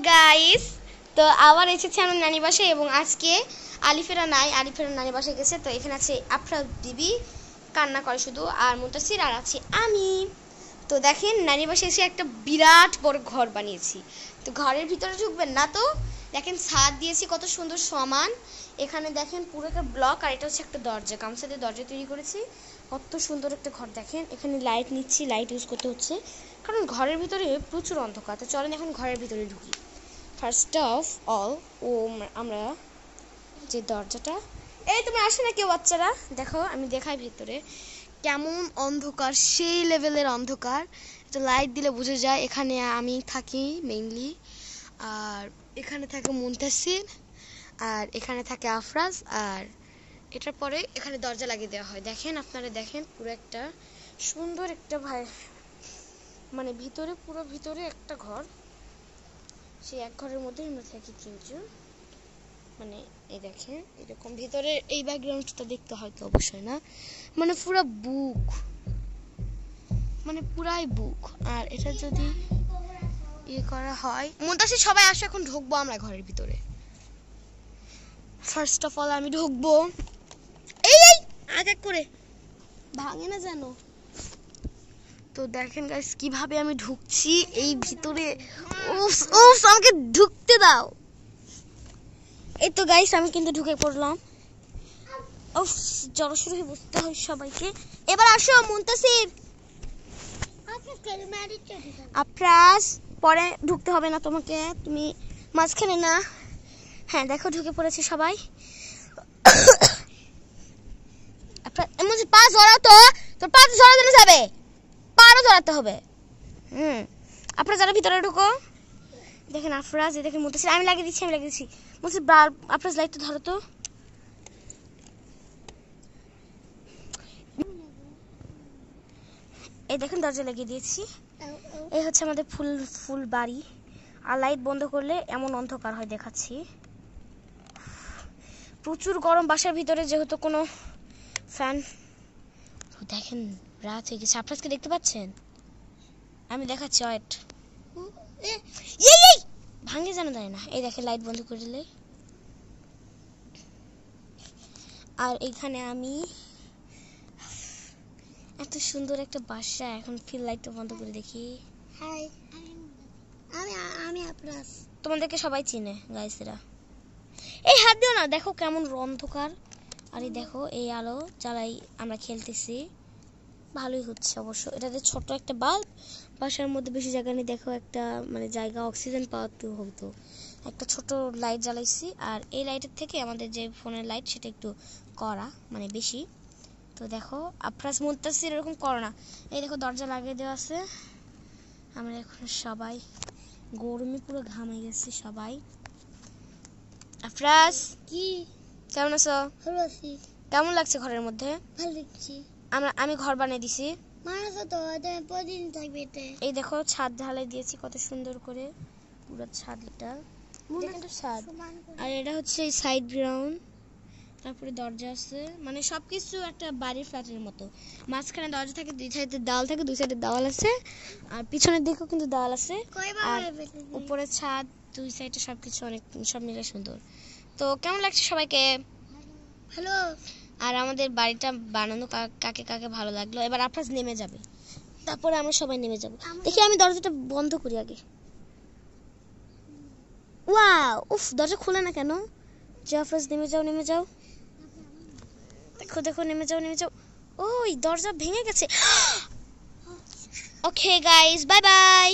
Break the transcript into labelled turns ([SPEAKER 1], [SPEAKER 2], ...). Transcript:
[SPEAKER 1] Guys, তো আবার এসেছি আমার নানি বাসায় এবং আজকে আলিফেরা নাই, আলিফেরা নানি বাসায় গেছে। তো এখানে আছে আফরা দিবি কান্না করে শুধু, আর মুনতাসির, আর আছে আমি। তো দেখেন নানি বাসায় এসে একটা বিরাট বড় ঘর বানিয়েছি। তো ঘরের ভিতরে ঢুকবেন না, তো দেখেন ছাদ দিয়েছি কত সুন্দর সমান। এখানে দেখেন পুরো একটা ব্লক, আর এটা হচ্ছে একটা দরজা, গামছা দিয়ে দরজা তৈরি করেছি। কত সুন্দর একটা ঘর দেখেন। এখানে লাইট নিচ্ছি, লাইট ইউজ করতে হচ্ছে কারণ ঘরের ভিতরে প্রচুর অন্ধকার। তো চলেন এখন ঘরের ভিতরে ঢুকি। ফার্স্ট অফ অল আমরা যে দরজাটা, এই তুমি আসো না কেউ বাচ্চারা, দেখো আমি দেখাই ভিতরে কেমন অন্ধকার, সেই লেভেলের অন্ধকার। তো লাইট দিলে বোঝা যায় এখানে আমি থাকি মেইনলি, আর এখানে থাকে মুনতাসির, আর এখানে থাকে আফরাজ, আর এটার পরে এখানে দরজা লাগিয়ে দেওয়া হয়। দেখেন আপনারা দেখেন পুরো একটা সুন্দর একটা মানে ভিতরে, পুরো ভিতরে একটা ঘর। সেই এক ঘরের মধ্যে আমরা থাকি তিনজন। মানে এই দেখেন এরকম ভিতরে এই ব্যাকগ্রাউন্ডটা দেখতে হয়তো অবশ্যই না, মানে পুরো বুক, মানে পুরাই বুক। আর এটা যদি ইয়ে করা হয়, মুনতাসির সবাই আসো, এখন ঢুকবো আমরা ঘরের ভিতরে। ফার্স্ট অফ অল আমি ঢুকবো, এই আগে করে ভাঙে না জানো। তো দেখেন গাইস কিভাবে আমি ঢুকছি এই ভিতরে। আমাকে ঢুকতে দাও। এই তো গাইস আমি কিন্তু ঢুকে পড়লাম। জড়সড় হয়ে বসতে হয় সবাইকে। এবার আসো মুনতাসির, আফরাজ, পরে ঢুকতে হবে না তোমাকে, তুমি মাঝখানে না। হ্যাঁ দেখো ঢুকে পড়েছে সবাই। পা জড়াও তো, তোর পা জড়ানো যাবে, পারও জড়াতে হবে। আপনারা যারা ভিতরে ঢুকো, দেখেন আফরাজ, দেখেন মুনতাসির, আমি লাগিয়ে দিচ্ছি, মুনতাসির আফরাজ লাইটটা ধরো তো। এই দেখেন দরজা লাগিয়ে দিয়েছি। এই হচ্ছে আমাদের ফুল বাড়ি। আর লাইট বন্ধ করলে এমন অন্ধকার হয়, দেখাচ্ছি। প্রচুর গরম বাসার ভিতরে, যেহেতু কোনো ফ্যান। দেখেন রাত হয়ে গেছে, আফরাজকে দেখতে পাচ্ছেন? আমি দেখাচ্ছি, ওয়েট, ভাঙে জানা যায় না। এই দেখেন লাইট বন্ধ করে দিলে। আর এখানে আমি, এত সুন্দর একটা বাসা। এখন ফিল লাইটটা বন্ধ করে দেখি। হাই, আমি আফরাজ, তোমাদেরকে সবাই চিনে গাইসেরা। এই হাত দিও না, দেখো কেমন অন্ধকার। আর এই দেখো এই আলো জ্বালাই আমরা খেলতেছি, ভালোই হচ্ছে অবশ্য। এটাতে ছোট একটা বাল্ব, বাসার মধ্যে বেশি জায়গা নেই, দেখো একটা মানে জায়গা অক্সিজেন পাওয়াতে হতো। একটা ছোট লাইট জ্বালাইছি, আর এই লাইটের থেকে আমাদের যে ফোনের লাইট সেটা একটু কড়া, মানে বেশি। তো দেখো আফরাজ মুনতাসির এরকম করো না। এই দেখো দরজা লাগিয়ে দেওয়া আছে। আমরা এখন সবাই গরমে পুরো ঘামে গেছি সবাই। আফরাজ কি কেমন আছো? ভালো আছি। কেমন লাগছে ঘরের মধ্যে? ভালো লাগছে। আমি ঘর বানিয়ে দিছি। এই দেখো ছাদ ঢালাই দিয়েছি কত সুন্দর করে, পুরো ছাদটা দেখেন তো ছাদ। আর এটা হচ্ছে সাইড গ্রাউন্ড, তারপরে দরজা আছে, মানে সবকিছু একটা বাড়ির ফ্ল্যাটের মতো। মাঝখানে দরজা থাকে, দুই সাইডে দেওয়াল থাকে, দুই সাইডে দেওয়াল আছে, আর পিছনের দিকেও কিন্তু দেওয়াল আছে, আর উপরে ছাদ, দুই সাইডে সবকিছু অনেক সব মিলে সুন্দর। তো কেমন লাগছে সবাইকে? ভালো। আর আমাদের বাড়িটা বানানো কাকে কাকে ভালো লাগলো। এবার আফরাজ নেমে যাবে, তারপরে আমরা সবাই নেমে যাব। দেখি আমি দরজাটা বন্ধ করি আগে। ওয়াও, উফ, দরজা খুলে না কেন? আফরাজ নেমে যাও। দেখো নেমে যাও। ওই দরজা ভেঙে গেছে। Okay guys, bye bye.